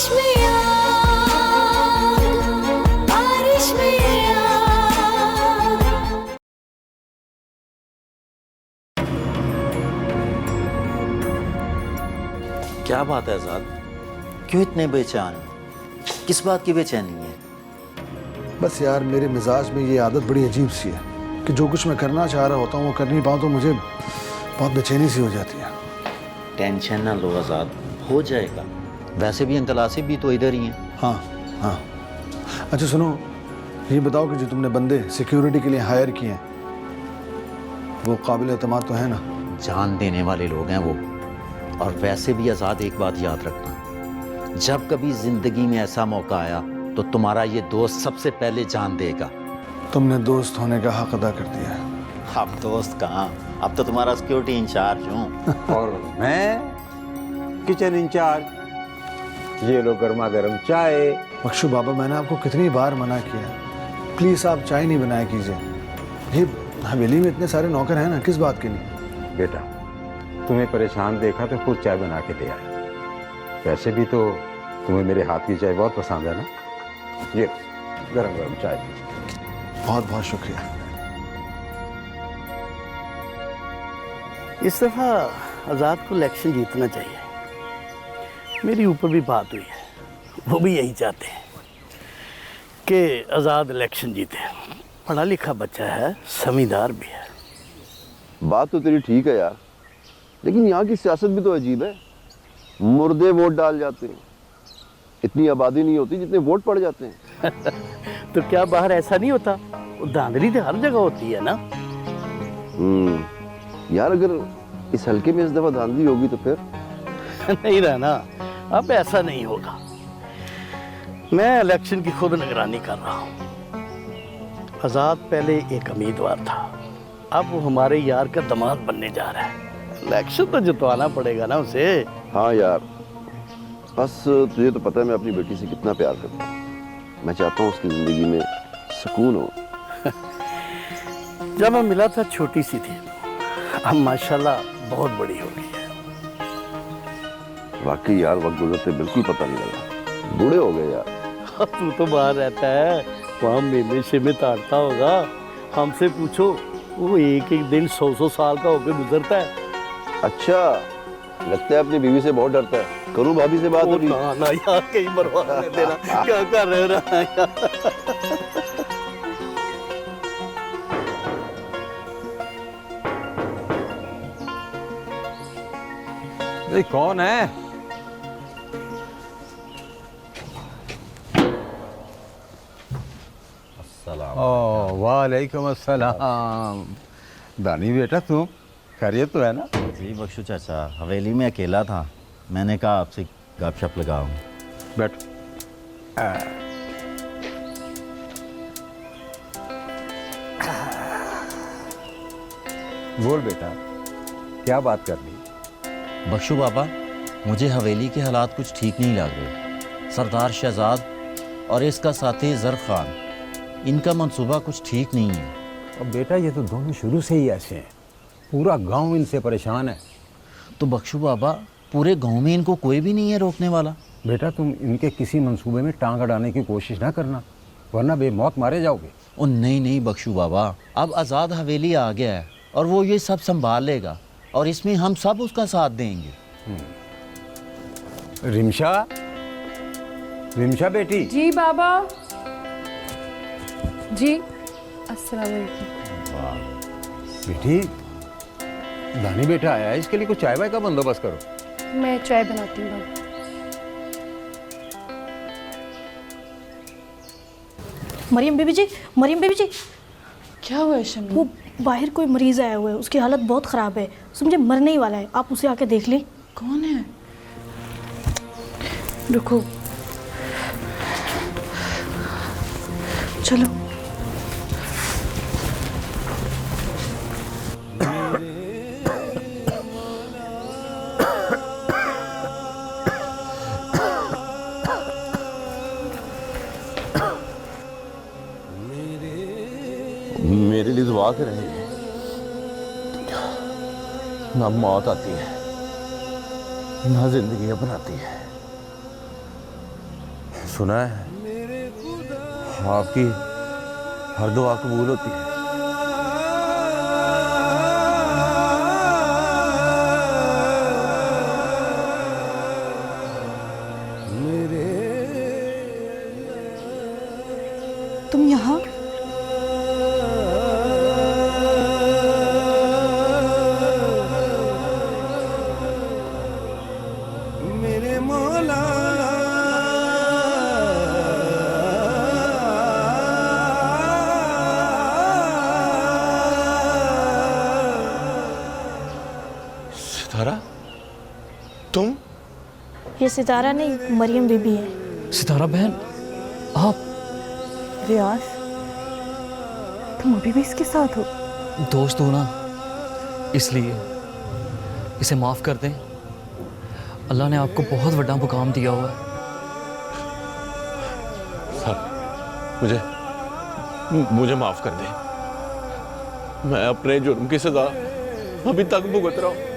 बारिश में याद, बारिश में याद। क्या बात है आजाद, क्यों इतने बेचैन? किस बात की बेचैनी है? बस यार मेरे मिजाज में ये आदत बड़ी अजीब सी है कि जो कुछ मैं करना चाह रहा होता हूँ वो कर नहीं पाऊँ तो मुझे बहुत बेचैनी सी हो जाती है। टेंशन ना लो आजाद, हो जाएगा। वैसे भी अंकल आसिफ भी तो इधर ही हैं। हाँ हाँ। अच्छा सुनो, ये बताओ कि जो तुमने बंदे सिक्योरिटी के लिए हायर किए हैं वो काबिल एतमाद तो है ना? जान देने वाले लोग हैं वो। और वैसे भी आजाद, एक बात याद रखना, जब कभी जिंदगी में ऐसा मौका आया तो तुम्हारा ये दोस्त सबसे पहले जान देगा। तुमने दोस्त होने का हक अदा कर दिया है। अब दोस्त कहाँ, अब तो तुम्हारा सिक्योरिटी इंचार्ज हूँ। और मैं किचन इंचार्ज। ये लो गर्मा गर्म चाय। बख्शू बाबा, मैंने आपको कितनी बार मना किया है, प्लीज आप चाय नहीं बनाया कीजिए। ये हवेली में इतने सारे नौकर हैं ना, किस बात के लिए? बेटा, तुम्हें परेशान देखा तो खुद चाय बना के ले आया। वैसे भी तो तुम्हें मेरे हाथ की चाय बहुत पसंद है ना। ये गरम गरम चाय। बहुत बहुत शुक्रिया। इस दफ़ा आज़ाद को इलेक्शन जीतना चाहिए। मेरी ऊपर भी बात हुई है, वो भी यही चाहते हैं कि आज़ाद इलेक्शन जीते। पढ़ा लिखा बच्चा है, समझदार भी है। बात तो तेरी ठीक है यार, लेकिन यहाँ की सियासत भी तो अजीब है। मुर्दे वोट डाल जाते हैं, इतनी आबादी नहीं होती जितने वोट पड़ जाते हैं। तो क्या बाहर ऐसा नहीं होता? वो धांधली तो हर जगह होती है ना। यार अगर इस हल्के में इस दफा धांधली होगी तो फिर नहीं रहना, अब ऐसा नहीं होगा। मैं इलेक्शन की खुद निगरानी कर रहा हूँ। आज़ाद पहले एक उम्मीदवार था, अब वो हमारे यार का दामाद बनने जा रहा है। इलेक्शन तो जितवाना पड़ेगा ना उसे। हाँ यार, बस तुझे तो पता है मैं अपनी बेटी से कितना प्यार करता हूँ। मैं चाहता हूँ उसकी जिंदगी में सुकून हो। जब मैं मिला था छोटी सी थी, अब माशाल्लाह बहुत बड़ी हो गई है। वाकई यार, वक्त गुजरते बिल्कुल पता नहीं लगा, बूढ़े हो गए यार। तू तो बाहर रहता है, वहाँ मेले से में ताड़ता होगा। हमसे पूछो, वो एक एक दिन 100 साल का होकर गुजरता है। अच्छा, लगता है अपनी बीवी से बहुत डरता है। करूँ भाभी से बात? होगी ना यार, कहीं बर्बाद नहीं देना। क्या कर रहे हो यार? ये कौन है? वालेकुम अस्सलाम। दानी बेटा, तुम खैरियत तो है ना? जी बख्शू चाचा, हवेली में अकेला था, मैंने कहा आपसे गपशप लगाऊं। बैठ। बोल बेटा, क्या बात करनी? बख्शू बाबा, मुझे हवेली के हालात कुछ ठीक नहीं लग रहे। सरदार शहजाद और इसका साथी जर खान, इनका मंसूबा कुछ ठीक नहीं है। अब बेटा, ये तो दोनों शुरू से ही ऐसे हैं। पूरा गांव इनसे परेशान है। तो बख्शू बाबा, पूरे गांव में इनको कोई भी नहीं है रोकने वाला? बेटा, तुम इनके किसी मंसूबे में टांग अड़ाने की कोशिश ना करना, वरना बेमौत मारे जाओगे। ओ नहीं नहीं बख्शू बाबा, अब आज़ाद हवेली आ गया है और वो ये सब संभाल लेगा, और इसमें हम सब उसका साथ देंगे। रिमशा, रिमशा बेटी। जी बाबा जी। अस्सलाम वालेकुम। बेटी, दानी बेटा आया है, इसके लिए कुछ चाय वाय का बंदोबस्त करो। मैं चाय बनाती हूँ बाबा। मरियम बीबी जी, मरियम बीबी जी, क्या हुआ है शम्मी? वो बाहर कोई मरीज आया हुआ है, उसकी हालत बहुत ख़राब है, समझे मरने ही वाला है। आप उसे आके देख लें। कौन है? रुको, चलो। मेरे लिए दुआ करेंगे। ना मौत आती है ना जिंदगी बनाती है, सुना है आपकी हर दुआ कबूल होती है। तुम यहाँ? सितारा, तुम? ये सितारा नहीं, मरियम बीबी है। सितारा बहन, आप? रियाज, तुम अभी भी इसके साथ हो? दोस्त हो ना, इसलिए इसे माफ कर दें। अल्लाह ने आपको बहुत बड़ा मुकाम दिया हुआ है। मुझे माफ कर दे। मैं अपने जुर्म की सजा अभी तक भुगत रहा हूं।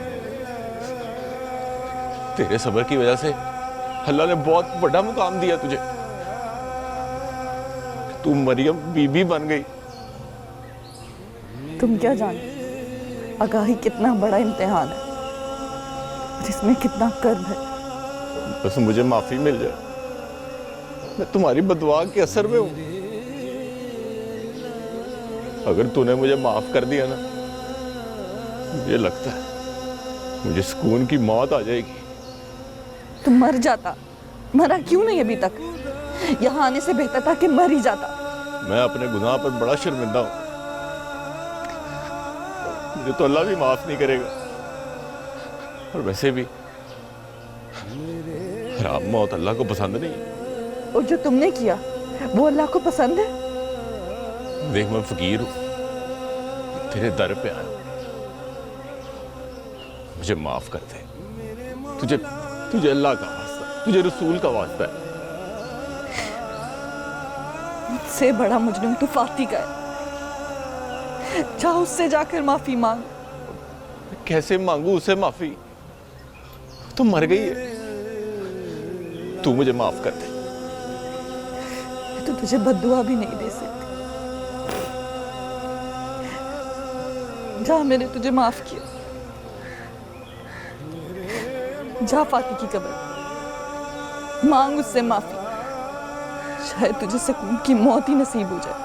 तेरे सब्र की वजह से अल्लाह ने बहुत बड़ा मुकाम दिया तुझे। तू मरियम बीबी बन गई। तुम क्या जाने आगाही कितना बड़ा इम्तिहान है, जिसमें कितना कर्म है। बस मुझे माफी मिल जाए, मैं तुम्हारी बदुआ के असर में हूं। अगर तूने मुझे माफ कर दिया ना, मुझे लगता है मुझे सुकून की मौत आ जाएगी। तुम मर जाता, मरा क्यों नहीं अभी तक? यहाँ आने से बेहतर था कि मर ही जाता। मैं अपने गुनाह पर बड़ा शर्मिंदा हूं। मुझे तो अल्लाह भी माफ नहीं करेगा। और वैसे भी हराम मौत अल्लाह को पसंद नहीं। और जो तुमने किया वो अल्लाह को पसंद है? देख, मैं फकीर हूं, तेरे दर पे आया, मुझे माफ कर दे। तुझे अल्लाह का वास्ता, तुझे रसूल का वास्ता है। मुझसे बड़ा मुजरिम तो फाती का है। जा उससे जाकर माफी मांग। कैसे मांगू उसे माफी? तू मर गई है। तू मुझे माफ कर दे। मैं तो तुझे बद्दुआ भी नहीं दे सकती। जा, मैंने तुझे माफ किया। जा फाती की कब्र, मांग उससे माफी। शायद तुझे सुकून की मौत ही नसीब हो जाए।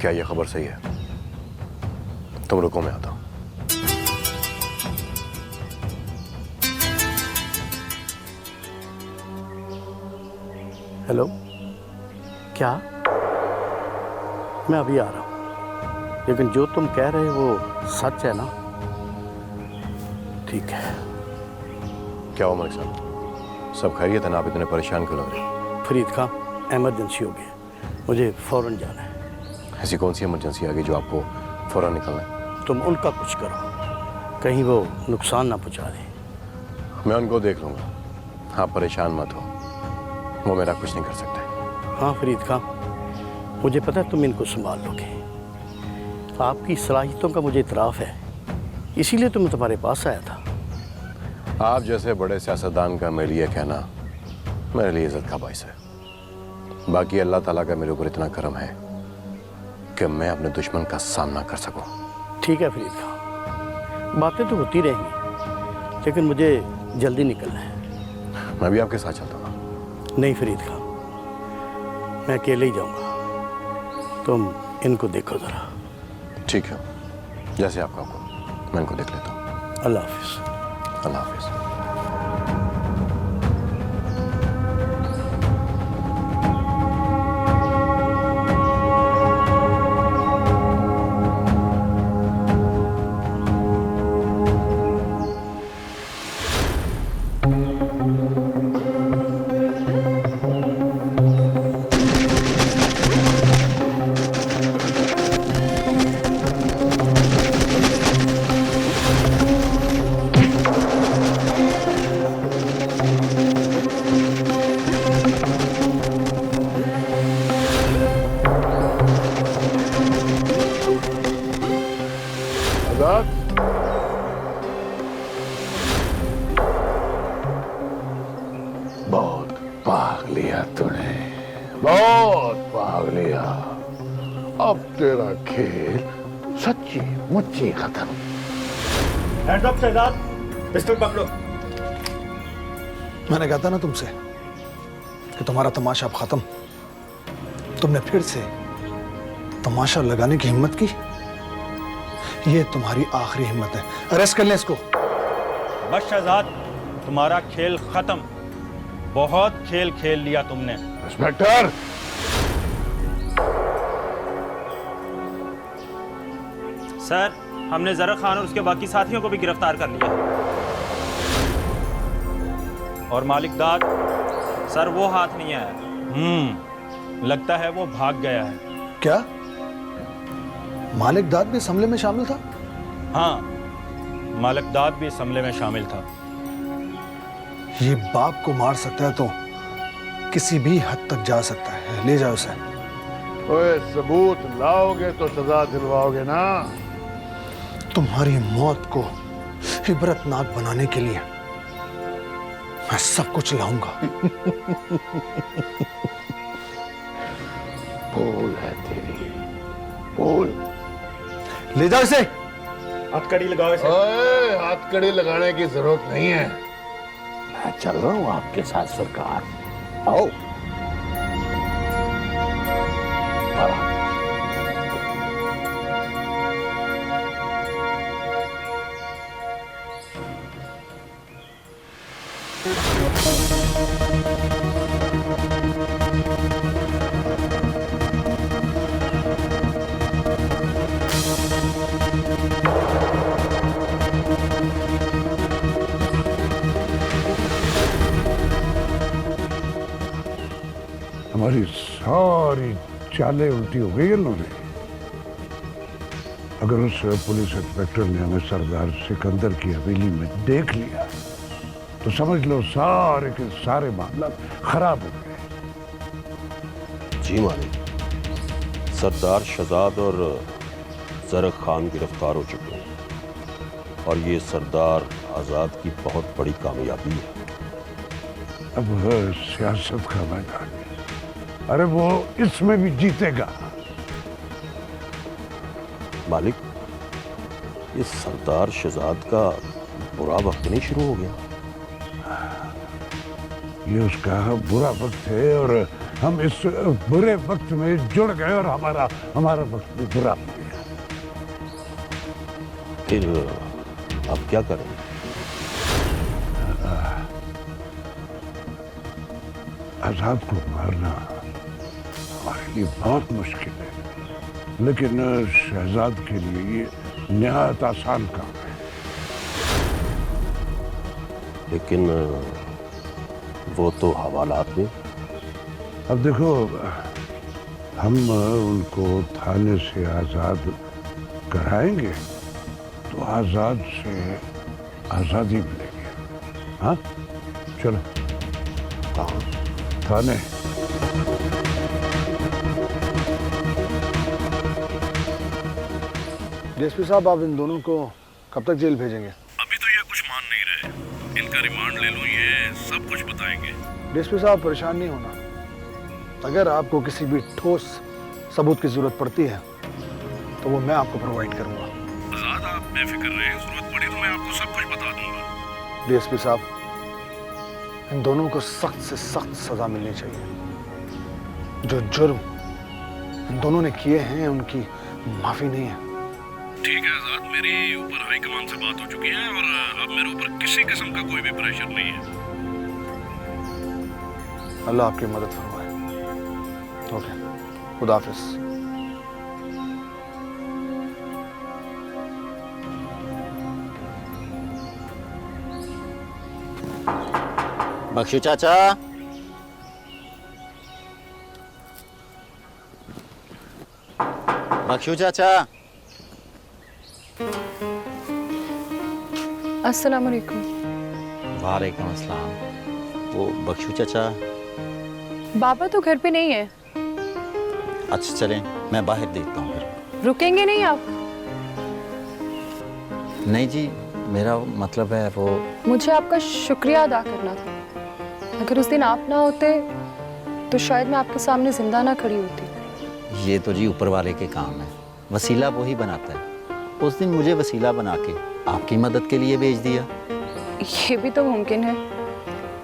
क्या ये खबर सही है? तुम रुको, मैं आता हूं। हेलो, क्या? मैं अभी आ रहा हूँ, लेकिन जो तुम कह रहे हो वो सच है ना? ठीक है। क्या हुआ मलिक साहब, सब खैरियत है ना? आप इतने परेशान क्यों लग रहे? फरीद खां, एमरजेंसी हो गई, मुझे फौरन जाना है। ऐसी कौन सी इमरजेंसी आ गई जो आपको फौरन निकलना है? तुम उनका कुछ करो, कहीं वो नुकसान ना पहुंचा दे। मैं उनको देख लूँगा, आप परेशान मत हो, वो मेरा कुछ नहीं कर सकते। हाँ फरीद खां, मुझे पता है तुम इनको संभाल लोगे। आपकी सलाहियतों का मुझे इतराफ़ है, इसीलिए तो मैं तुम्हारे पास आया था। आप जैसे बड़े सियासतदान का मेरे लिए कहना मेरे लिए इज्जत का बाइस है। बाकी अल्लाह ताला का मेरे ऊपर इतना करम है कि मैं अपने दुश्मन का सामना कर सकूं। ठीक है फरीद खां, बातें तो होती रहेंगी, लेकिन मुझे जल्दी निकलना है। मैं भी आपके साथ चलता हूँ। नहीं फरीद खां, मैं अकेले ही जाऊंगा, तुम इनको देखो ज़रा। ठीक है, जैसे आपका हुक्म, मैं इनको देख लेता हूँ। अल्लाह हाफिज़। अल्लाह हाफिज़। बहुत भाग लिया तूने, बहुत भाग लिया। अब तेरा खेल सच्ची मुच्ची खत्म। हैंड्स अप शहजाद, पिस्टल पकड़ो। मैंने कहा था ना तुमसे कि तुम्हारा तमाशा अब खत्म। तुमने फिर से तमाशा लगाने की हिम्मत की। ये तुम्हारी आखिरी हिम्मत है। अरेस्ट कर लें इसको। बस शहजाद, तुम्हारा खेल खत्म। बहुत खेल खेल लिया तुमने। इंस्पेक्टर, सर, हमने जरा खान और उसके बाकी साथियों को भी गिरफ्तार कर लिया। और मालिक दाद, सर वो हाथ नहीं आया। लगता है वो भाग गया है। क्या मालिक दाद भी इस हमले में शामिल था? हाँ, मालिक दाद भी इस हमले में शामिल था। ये बाप को मार सकता है तो किसी भी हद तक जा सकता है। ले जाओ उसे। ओए, सबूत लाओगे तो सजा दिलवाओगे ना। तुम्हारी मौत को इबरतनाक बनाने के लिए मैं सब कुछ लाऊंगा। भूल है तेरी, भूल। ले जाओ इसे। हथकड़ी लगाओ इसे। ओए, हथकड़ी लगाने की जरूरत नहीं है। मैं चल रहा हूं आपके साथ सरकार। आओ। हमारी सारी चालें उल्टी हो गई इन्होंने। अगर उस पुलिस इंस्पेक्टर ने हमें सरदार सिकंदर की हवेली में देख लिया तो समझ लो सारे के सारे मामला खराब हो गए। जी मालिक, सरदार शहजाद और जरक खान गिरफ्तार हो चुके हैं और ये सरदार आज़ाद की बहुत बड़ी कामयाबी है। अब है सियासत का मैदान। अरे वो इसमें भी जीतेगा। मालिक, इस सरदार शहजाद का बुरा वक्त नहीं शुरू हो गया? ये उसका बुरा वक्त है और हम इस बुरे वक्त में जुड़ गए और हमारा वक्त भी बुरा हो गया। फिर अब क्या करें? आजाद को मारना हमारे लिए बहुत मुश्किल है, लेकिन शहजाद के लिए ये निहायत आसान काम है। लेकिन वो तो हवालात में। अब देखो, हम उनको थाने से आजाद कराएंगे तो आजाद से आजादी मिलेगी। हाँ, चलो थाने। डीएसपी साहब, आप इन दोनों को कब तक जेल भेजेंगे? अभी तो ये कुछ मान नहीं रहे। इनका रिमांड ले लूं, ये सब कुछ बताएंगे। डीएसपी साहब, परेशान नहीं होना। अगर आपको किसी भी ठोस सबूत की जरूरत पड़ती है तो वो मैं आपको प्रोवाइड करूंगा। आजाद, आप बेफिक्र रहे, जरूरत पड़ी तो मैं आपको सब कुछ बता दूंगा। डीएसपी साहब, इन दोनों को सख्त से सख्त सजा मिलनी चाहिए। जो जुर्म इन दोनों ने किए हैं उनकी माफी नहीं है। ठीक है आजाद, मेरी ऊपर हाईकमान से बात हो चुकी है और अब मेरे ऊपर किसी किस्म का कोई भी प्रेशर नहीं है। अल्लाह आपकी मदद फरमाए। ओके, खुदा हाफिज। बख्शू चाचा, बख्शू चाचा। अस्सलाम वालेकुम। वालेकुम अस्सलाम। वो बख्शू चाचा। बाबा तो घर पे नहीं है। अच्छा चलें, मैं बाहर देखता हूँ फिर। रुकेंगे नहीं आप? नहीं जी, मेरा मतलब है वो। मुझे आपका शुक्रिया अदा करना था। अगर उस दिन आप ना होते तो शायद मैं आपके सामने जिंदा ना खड़ी होती। ये तो जी ऊपर वाले के काम है, वसीला वही बनाता है। उस दिन मुझे वसीला बना के आपकी मदद के लिए भेज दिया। ये भी तो मुमकिन है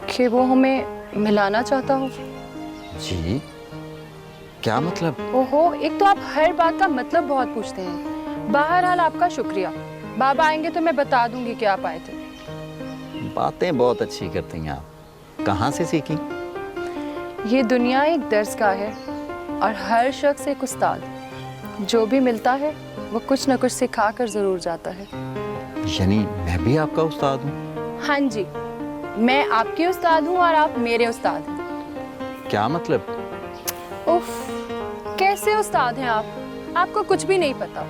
कि वो हमें मिलाना चाहता हो। जी क्या मतलब? ओहो, एक तो आप हर बात का मतलब बहुत पूछते हैं। बहरहाल आपका शुक्रिया। बाबा आएंगे तो मैं बता दूंगी कि आप आए थे। बातें बहुत अच्छी करती हैं आप, कहाँ से सीखी? ये दुनिया एक दर्सगाह है और हर शख्स एक उस्ताद। जो भी मिलता है वो कुछ न कुछ सिखा कर जरूर जाता है। यानी मैं भी आपका उस्ताद हूँ? हाँ जी, मैं आपके उस्ताद हूँ और आप मेरे उस्ताद हैं। क्या मतलब? उफ, कैसे उस्ताद हैं आप? आपको कुछ भी नहीं पता।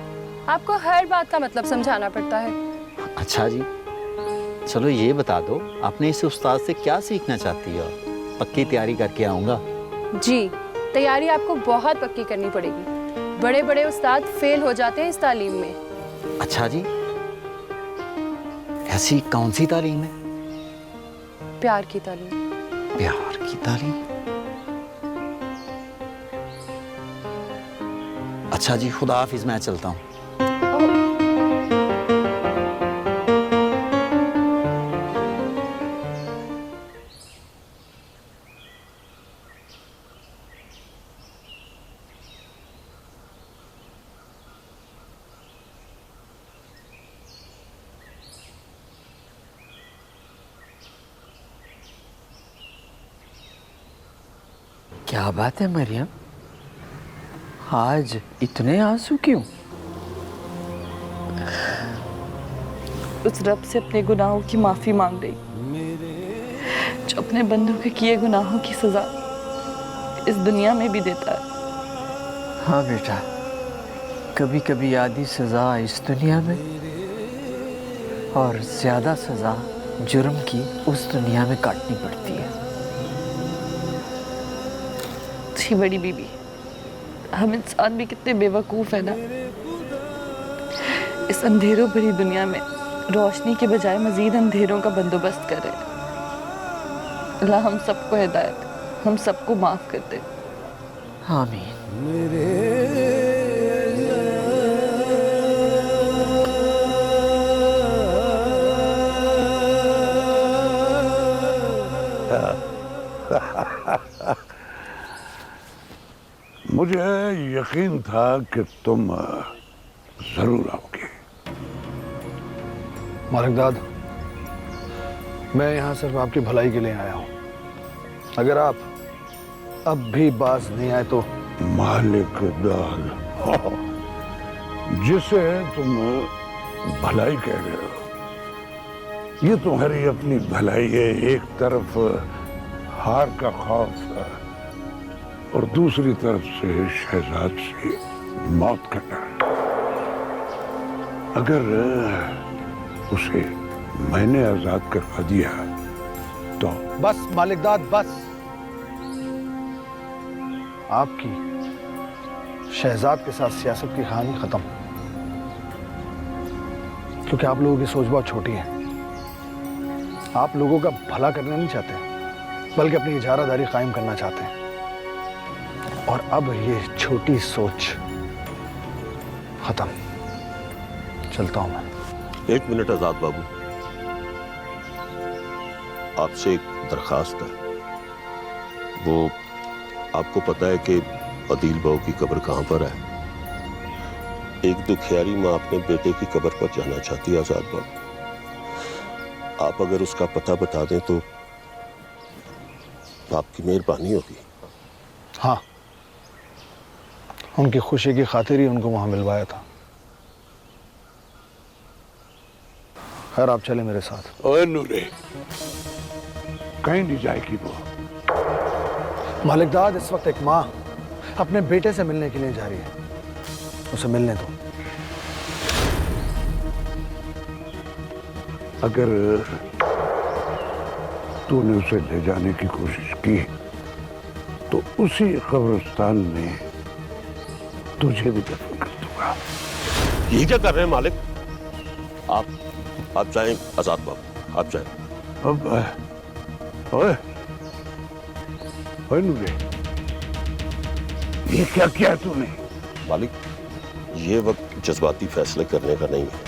आपको हर बात का मतलब समझाना पड़ता है। अच्छा जी, चलो ये बता दो, आपने इस उस्ताद से क्या सीखना चाहती हो? पक्की तैयारी करके आऊँगा। जी, तैयारी आपको बहुत पक्की करनी पड़ेगी। बड़े बड़े उस्ताद फेल हो जाते हैं इस तालीम में। अच्छा जी, ऐसी कौन सी तालीम है? प्यार की तालीम। प्यार की तालीम? अच्छा जी, खुदा हाफिज, मैं चलता हूँ। क्या बात है मरियम, आज इतने आंसू क्यों? उस रब से अपने गुनाहों की माफी मांग रही, जो अपने बंदों के किए गुनाहों की सजा इस दुनिया में भी देता है। हाँ बेटा, कभी कभी आधी सजा इस दुनिया में और ज्यादा सजा जुर्म की उस दुनिया में काटनी पड़ती है। जी बड़ी बीबी, हम इंसान भी कितने बेवकूफ है ना। इस अंधेरों भरी दुनिया में रोशनी के बजाय मजीद अंधेरों का बंदोबस्त करे। अल्लाह हम सबको हिदायत, हम सबको माफ कर दे। आमीन। मुझे यकीन था कि तुम जरूर आओगे। मालिकदाद, मैं यहाँ सिर्फ आपकी भलाई के लिए आया हूँ। अगर आप अब भी बाज नहीं आए तो। मालिकदाद, जिसे तुम भलाई कह रहे हो, ये तुम्हारी अपनी भलाई है। एक तरफ हार का खौफ है और दूसरी तरफ से शहजाद से मौत का डर। अगर उसे मैंने आजाद करवा दिया तो। बस मालिकदाद, बस। आपकी शहजाद के साथ सियासत की कहानी खत्म, क्योंकि आप लोगों की सोच बहुत छोटी है। आप लोगों का भला करना नहीं चाहते, बल्कि अपनी इजारादारी कायम करना चाहते हैं। और अब ये छोटी सोच खत्म। चलता हूं मैं। एक मिनट आजाद बाबू, आपसे एक दरखास्त है। वो आपको पता है कि अदील बहू की कब्र कहाँ पर है? एक दुखियारी माँ अपने बेटे की कब्र पर जाना चाहती है आजाद बाबू। आप अगर उसका पता बता दें तो आपकी मेहरबानी होगी। हाँ, उनकी खुशी की खातिर ही उनको वहां मिलवाया था। खैर, आप चले मेरे साथ। ओए नूरे, कहीं नहीं जाएगी वो। मालिकदाद, इस वक्त एक माँ अपने बेटे से मिलने के लिए जा रही है। उसे मिलने दो। अगर तूने उसे ले जाने की कोशिश की तो उसी कब्रिस्तान में तुझे भी दफन कर दूंगा। ये क्या कर रहे हैं मालिक? आप जाएं आजाद बाबू, आप जाएं। अब ओए, ओए नूरे, ये क्या किया तूने? मालिक, ये वक्त जज्बाती फैसले करने का नहीं है।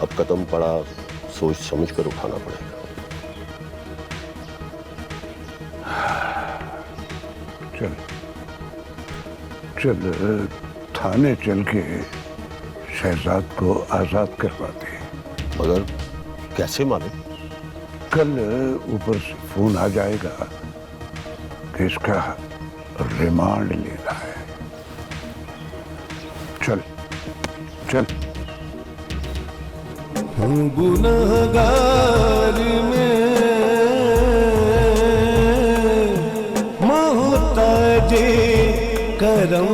अब कदम पड़ा सोच समझ कर उठाना पड़ेगा। चल चल थाने चल के शहजाद को आजाद करवाते। मगर कैसे मालिक? कल ऊपर से फोन आ जाएगा कि इसका रिमांड लेना है। चल चल। गुनहगार में मोहताज करम,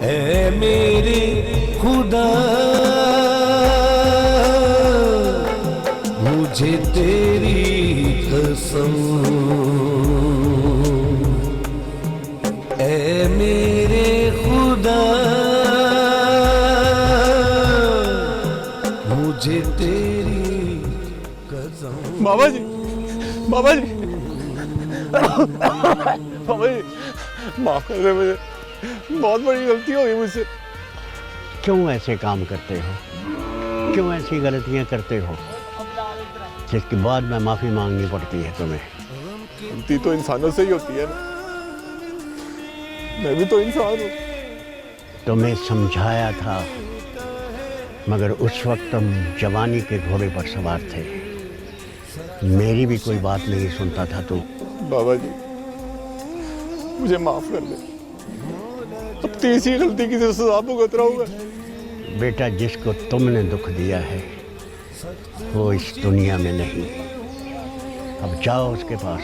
ऐ मेरे खुदा मुझे तेरी कसम, ऐ मेरे खुदा मुझे तेरी कसम। बाबा जी, बाबा जी, बाबा जी, माफ कर दे मुझे, बहुत बड़ी गलती हो गई मुझसे। क्यों ऐसे काम करते हो? क्यों ऐसी गलतियां करते हो जिसके बाद में माफी मांगनी पड़ती है तुम्हें? गलती तो इंसानों से ही होती है ना, मैं भी तो इंसान हूँ। तुम्हें समझाया था मगर उस वक्त तुम जवानी के घोड़े पर सवार थे। मेरी भी कोई बात नहीं सुनता था तू। बाबा जी, मुझे माफ कर दे, अब तीसरी गलती की सजा भुगत रहा हूँ मैं। बेटा, जिसको तुमने दुख दिया है वो इस दुनिया में नहीं। अब जाओ उसके पास,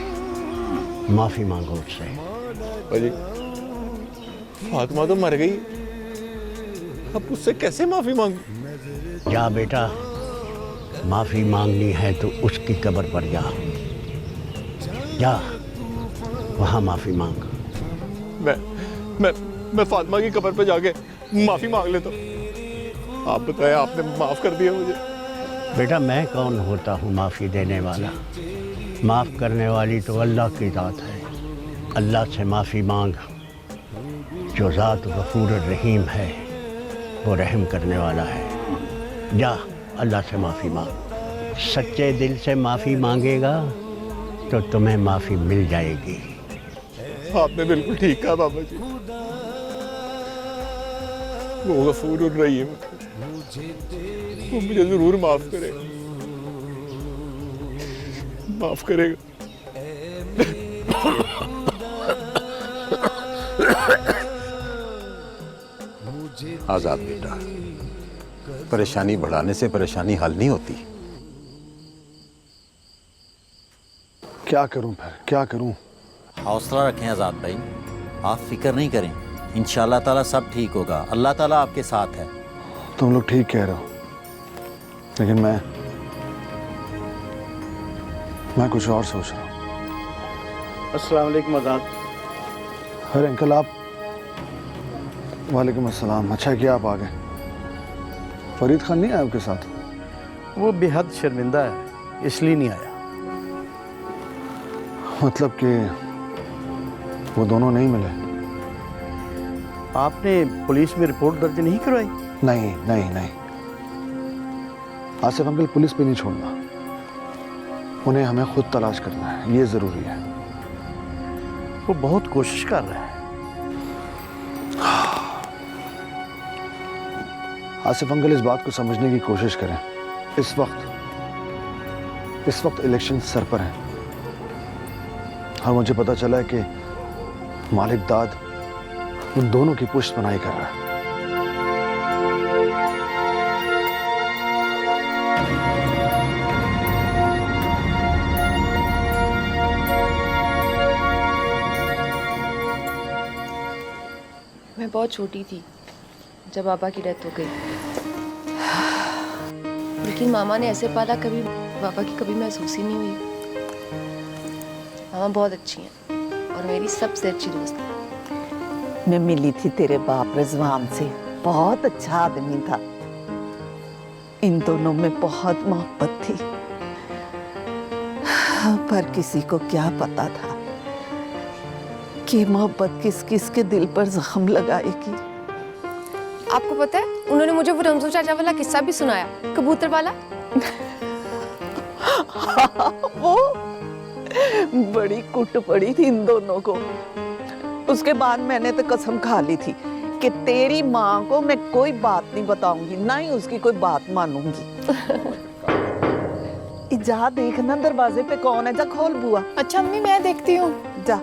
माफी मांगो उससे। बाबा जी, फातिमा तो मर गई, अब उससे कैसे माफी मांगू? जा बेटा, माफी मांगनी है तो उसकी कब्र पर जा, जा वहां माफी मांग। मैं फातिमा की कब्र पर जाके माफी मांग लेता हूँ। आप बताएं, आपने माफ कर दिया मुझे। बेटा, मैं कौन होता हूँ माफी देने वाला? माफ करने वाली तो अल्लाह की ज़ात है। अल्लाह से माफी मांग। जो ज़ात गफूर रहीम है वो रहम करने वाला है। जा अल्लाह से माफ़ी मांग। सच्चे दिल से माफ़ी मांगेगा तो तुम्हें माफ़ी मिल जाएगी। आपने बिल्कुल ठीक कहा बाबा जी, वो गफूर रहीम, वो मुझे जरूर माफ करेगा, माफ करेगा। आजाद बेटा, परेशानी बढ़ाने से परेशानी हल नहीं होती। क्या करूं फिर, क्या करूं? हौसला रखें आज़ाद भाई, आप फिक्र नहीं करें, इंशाअल्लाह ताला सब ठीक होगा। अल्लाह ताला आपके साथ है। तुम लोग ठीक कह रहे हो, लेकिन मैं कुछ और सोच रहा हूँ। अस्सलाम वालेकुम आज़ाद। अरे अंकल आप। वालेकुम अस्सलाम। अच्छा किया आप आ गए। फरीद खान नहीं आया आपके साथ? वो बेहद शर्मिंदा है, इसलिए नहीं आया। मतलब कि वो दोनों नहीं मिले? आपने पुलिस में रिपोर्ट दर्ज नहीं करवाई? नहीं नहीं नहीं, आसिफ अंकल पुलिस पे नहीं छोड़ना, उन्हें हमें खुद तलाश करना है, ये जरूरी है। वो बहुत कोशिश कर रहा है। आसिफ अंकल इस बात को समझने की कोशिश करें। इस वक्त इलेक्शन सर पर है और मुझे पता चला है कि मालिक दाद उन दोनों की पुष्ट पनाही कर रहा है। मैं बहुत छोटी थी जब पापा की डेथ हो गई, लेकिन मामा ने ऐसे पाला कभी पापा की कभी महसूस ही नहीं हुई। मामा बहुत अच्छी हैं और मेरी सबसे अच्छी दोस्त है। मैं मिली थी तेरे बाप रिजवान से, बहुत अच्छा आदमी था। इन दोनों में बहुत मोहब्बत थी। पर किसी को क्या पता था कि मोहब्बत किस किस के दिल पर जख्म लगाएगी। आपको पता है उन्होंने मुझे वो रमजू चाचा वाला किस्सा भी सुनाया, कबूतर वाला। वो बड़ी कुट पड़ी थी इन दोनों को। उसके बाद मैंने तो कसम खा ली थी कि तेरी माँ को मैं कोई बात नहीं बताऊंगी, ना ही उसकी कोई बात मानूंगी। जा देखना दरवाजे पे कौन है, जा खोल बुआ। अच्छा अम्मी मैं देखती हूँ। जा।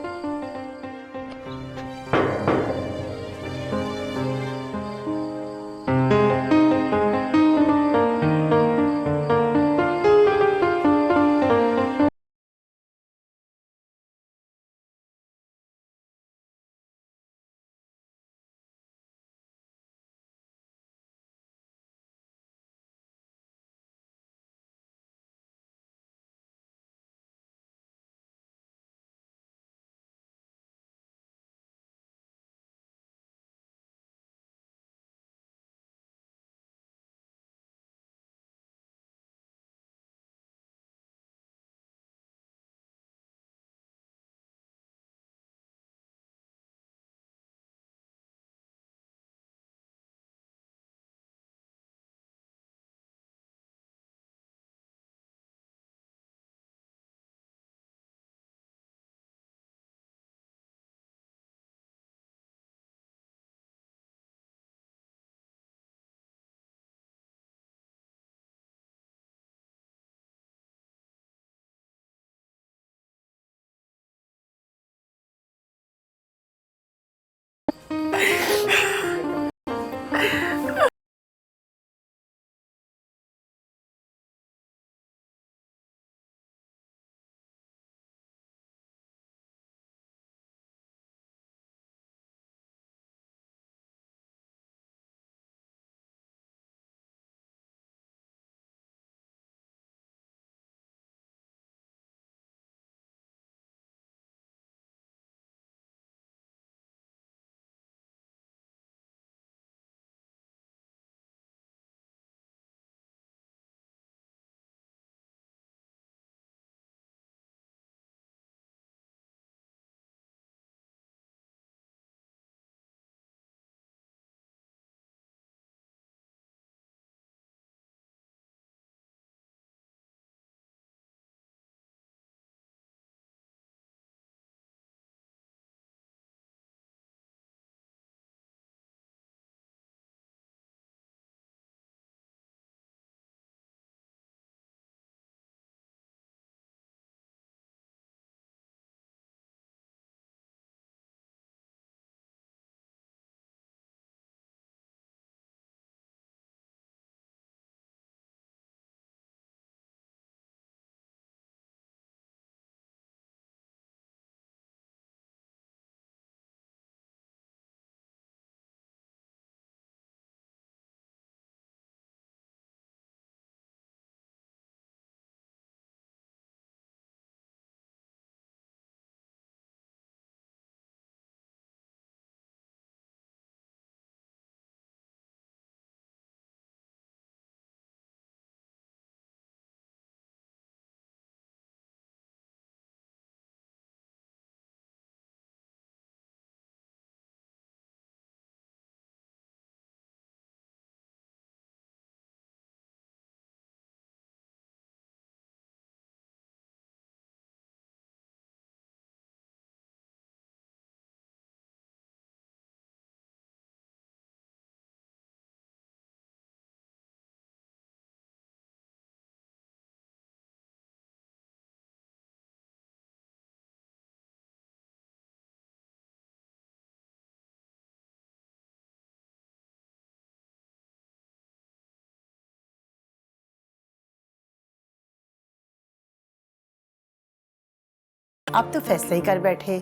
आप तो फैसले ही कर बैठे।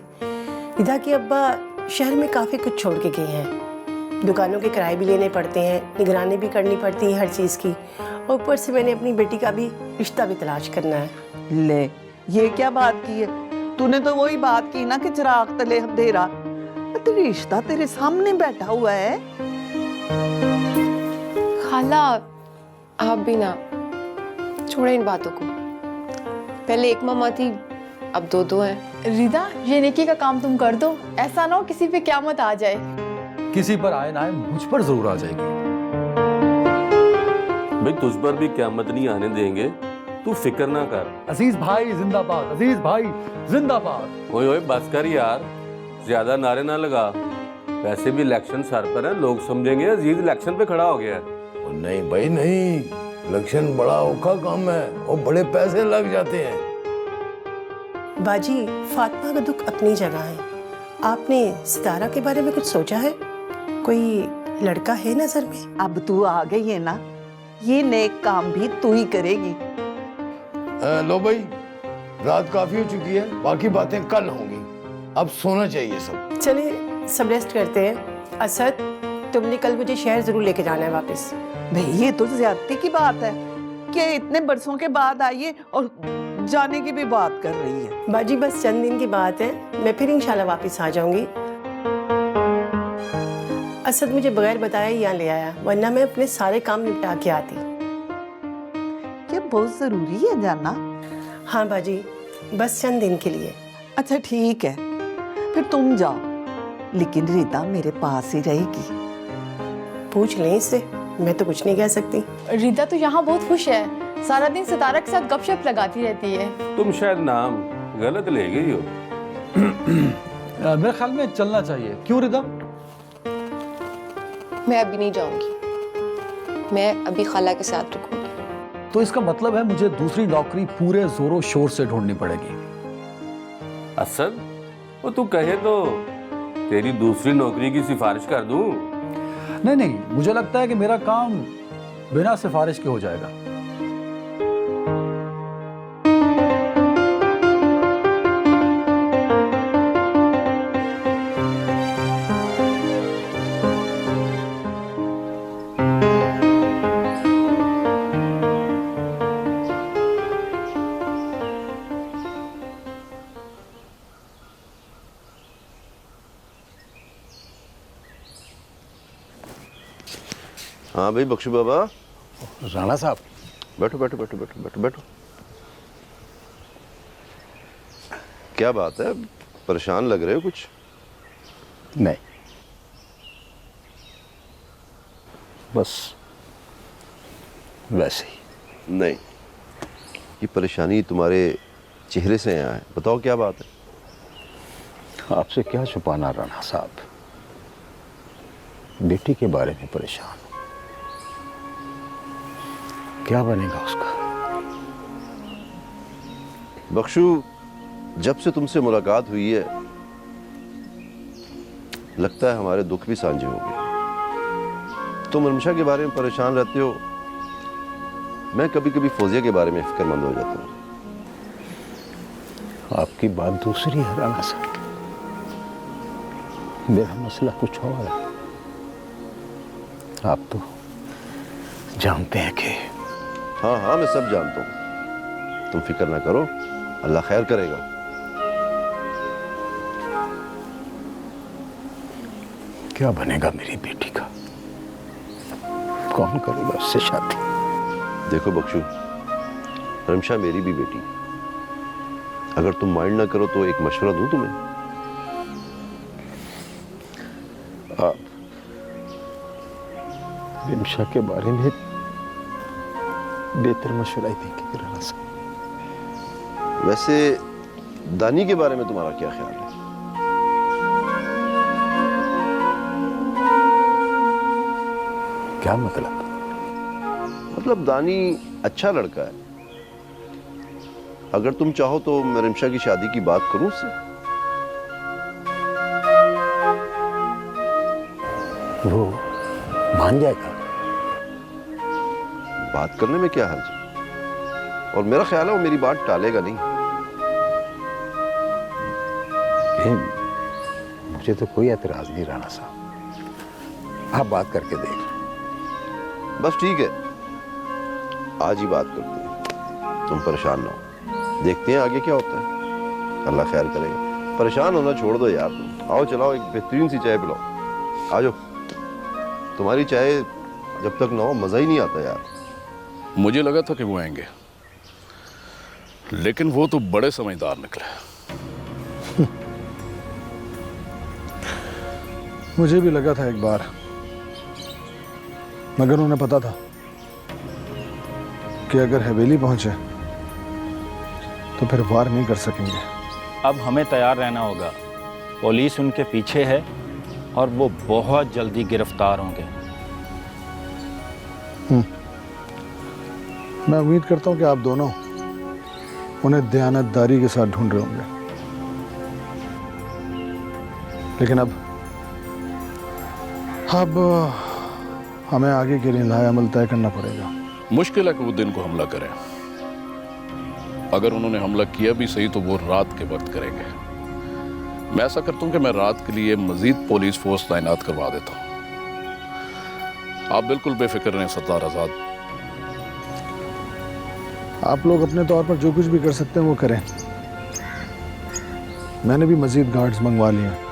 इधर के अब्बा शहर में काफ़ी कुछ छोड़ के गए हैं। दुकानों के किराए भी लेने पड़ते हैं, निगरानी भी करनी पड़ती है हर चीज़ की, और ऊपर से मैंने अपनी बेटी का भी रिश्ता भी तलाश करना है। ले, ये क्या बात की है? तूने तो वही बात की ना कि चिराग तले अंधेरा। तेरा रिश्ता तेरे सामने बैठा हुआ है। खाला आप भी ना छोड़े इन बातों को। पहले एक मामा थी, अब दो दो हैं। रिदा, ये नेकी का काम तुम कर दो, ऐसा ना हो किसी पे क़यामत आ जाए। किसी पर आए ना आए, मुझ पर जरूर आ जाएगी। भाई तुझ पर भी क़यामत नहीं आने देंगे, तू फिक्र ना कर। अजीज भाई जिंदाबाद, अजीज भाई जिंदाबाद। ओए ओए बस कर यार, ज्यादा नारे ना लगा। वैसे भी इलेक्शन सर पर है, लोग समझेंगे अजीज इलेक्शन पे खड़ा हो गया है। नहीं भाई नहीं, इलेक्शन बड़ा औखा काम है और बड़े पैसे लग जाते हैं। बाजी, फातिमा का दुख अपनी जगह है। आपने सितारा के बारे में कुछ सोचा है? कोई लड़का है नजर में? अब तू आ गई है ना, ये नेक काम भी तू ही करेगी। लो भाई, रात काफी हो चुकी है, बाकी बातें कल होंगी। अब सोना चाहिए सब। चलिए सब रेस्ट करते हैं। असद, तुमने कल मुझे शहर जरूर लेके जाना है वापस। भाई ये तो ज्यादती की बात है कि इतने बरसों के बाद आइए और जाने की भी बात कर रही है। बाजी बस चंद दिन की बात है, मैं फिर इंशाल्लाह वापस आ जाऊंगी। असद मुझे बगैर बताया यहाँ ले आया, वरना मैं अपने सारे काम निपटा के आती। क्या बहुत जरूरी है जाना? हाँ बाजी, बस चंद दिन के लिए। अच्छा ठीक है, फिर तुम जाओ, लेकिन रिदा मेरे पास ही रहेगी। पूछ लें इससे, मैं तो कुछ नहीं कह सकती। रिदा तो यहाँ बहुत खुश है, सारा दिन सितारा के साथ गपशप लगाती रहती है। तुम शायद नाम गलत ले गई हो। मेरे ख्याल में चलना चाहिए। क्यों रिदा? मैं अभी नहीं जाऊंगी, मैं अभी खाला के साथ रुकूंगी। तो इसका मतलब है मुझे दूसरी नौकरी पूरे जोरों शोर से ढूंढनी पड़ेगी। असद, वो तू कहे तो तेरी दूसरी नौकरी की सिफारिश कर दूं? नहीं, मुझे लगता है कि मेरा काम बिना सिफारिश के हो जाएगा। हाँ भाई बख्शू बाबा। राणा साहब, बैठो बैठो बैठो बैठो बैठो बैठो। क्या बात है, परेशान लग रहे हो कुछ? नहीं, बस वैसे ही। नहीं, ये परेशानी तुम्हारे चेहरे से यहाँ है, बताओ क्या बात है? आपसे क्या छुपाना राणा साहब, बेटी के बारे में परेशान। क्या बनेगा उसका? बख्शू, जब से तुमसे मुलाकात हुई है लगता है हमारे दुख भी साझे हो गए। तुम रमशा के बारे में परेशान रहते हो, मैं कभी कभी फौजिया के बारे में फिक्रमंद हो जाता हूँ। आपकी बात दूसरी है राणा साहब, मेरा मसला कुछ और है। आप तो जानते हैं कि हाँ हाँ मैं सब जानता हूँ, तुम फिक्र ना करो, अल्लाह खैर करेगा। क्या बनेगा मेरी बेटी का? कौन करेगा उससे शादी? देखो बख्शू, रमशा मेरी भी बेटी, अगर तुम माइंड ना करो तो एक मशवरा दूं तुम्हें। आप रमशा के बारे में बेहतर मशवरा ही देंगे राणा साहब। वैसे दानी के बारे में तुम्हारा क्या ख्याल है? क्या मतलब? मतलब दानी अच्छा लड़का है, अगर तुम चाहो तो मैं रमशा की शादी की बात करूं उससे। वो मान जाएगा? बात करने में क्या हर्ज है, और मेरा ख्याल है वो मेरी बात टालेगा नहीं। मुझे तो कोई एतराज नहीं राणा साहब, आप बात करके देख लो। बस ठीक है, आज ही बात करते हैं, तुम परेशान ना हो, देखते हैं आगे क्या होता है, अल्लाह खैर करेगा। परेशान होना छोड़ दो यार तुम, आओ चलाओ एक बेहतरीन सी चाय पिलाओ, आ जाओ। तुम्हारी चाय जब तक ना हो मज़ा ही नहीं आता यार। मुझे लगा था कि वो आएंगे, लेकिन वो तो बड़े समझदार निकले। मुझे भी लगा था एक बार, मगर उन्हें पता था कि अगर हवेली पहुंचे तो फिर वार नहीं कर सकेंगे। अब हमें तैयार रहना होगा। पुलिस उनके पीछे है और वो बहुत जल्दी गिरफ्तार होंगे। मैं उम्मीद करता हूं कि आप दोनों उन्हें दयानतदारी के साथ ढूंढ रहे होंगे, लेकिन अब हमें आगे के लिए लाएअमल तय करना पड़ेगा। मुश्किल है कि वो दिन को हमला करें। अगर उन्होंने हमला किया भी सही तो वो रात के वक्त करेंगे। मैं ऐसा करता हूं कि मैं रात के लिए मजीद पुलिस फोर्स तैनात करवा देता हूं। आप बिल्कुल बेफिक्र रहें सरदार आजाद। आप लोग अपने तौर पर जो कुछ भी कर सकते हैं वो करें। मैंने भी मजीद गार्ड्स मंगवा लिए हैं।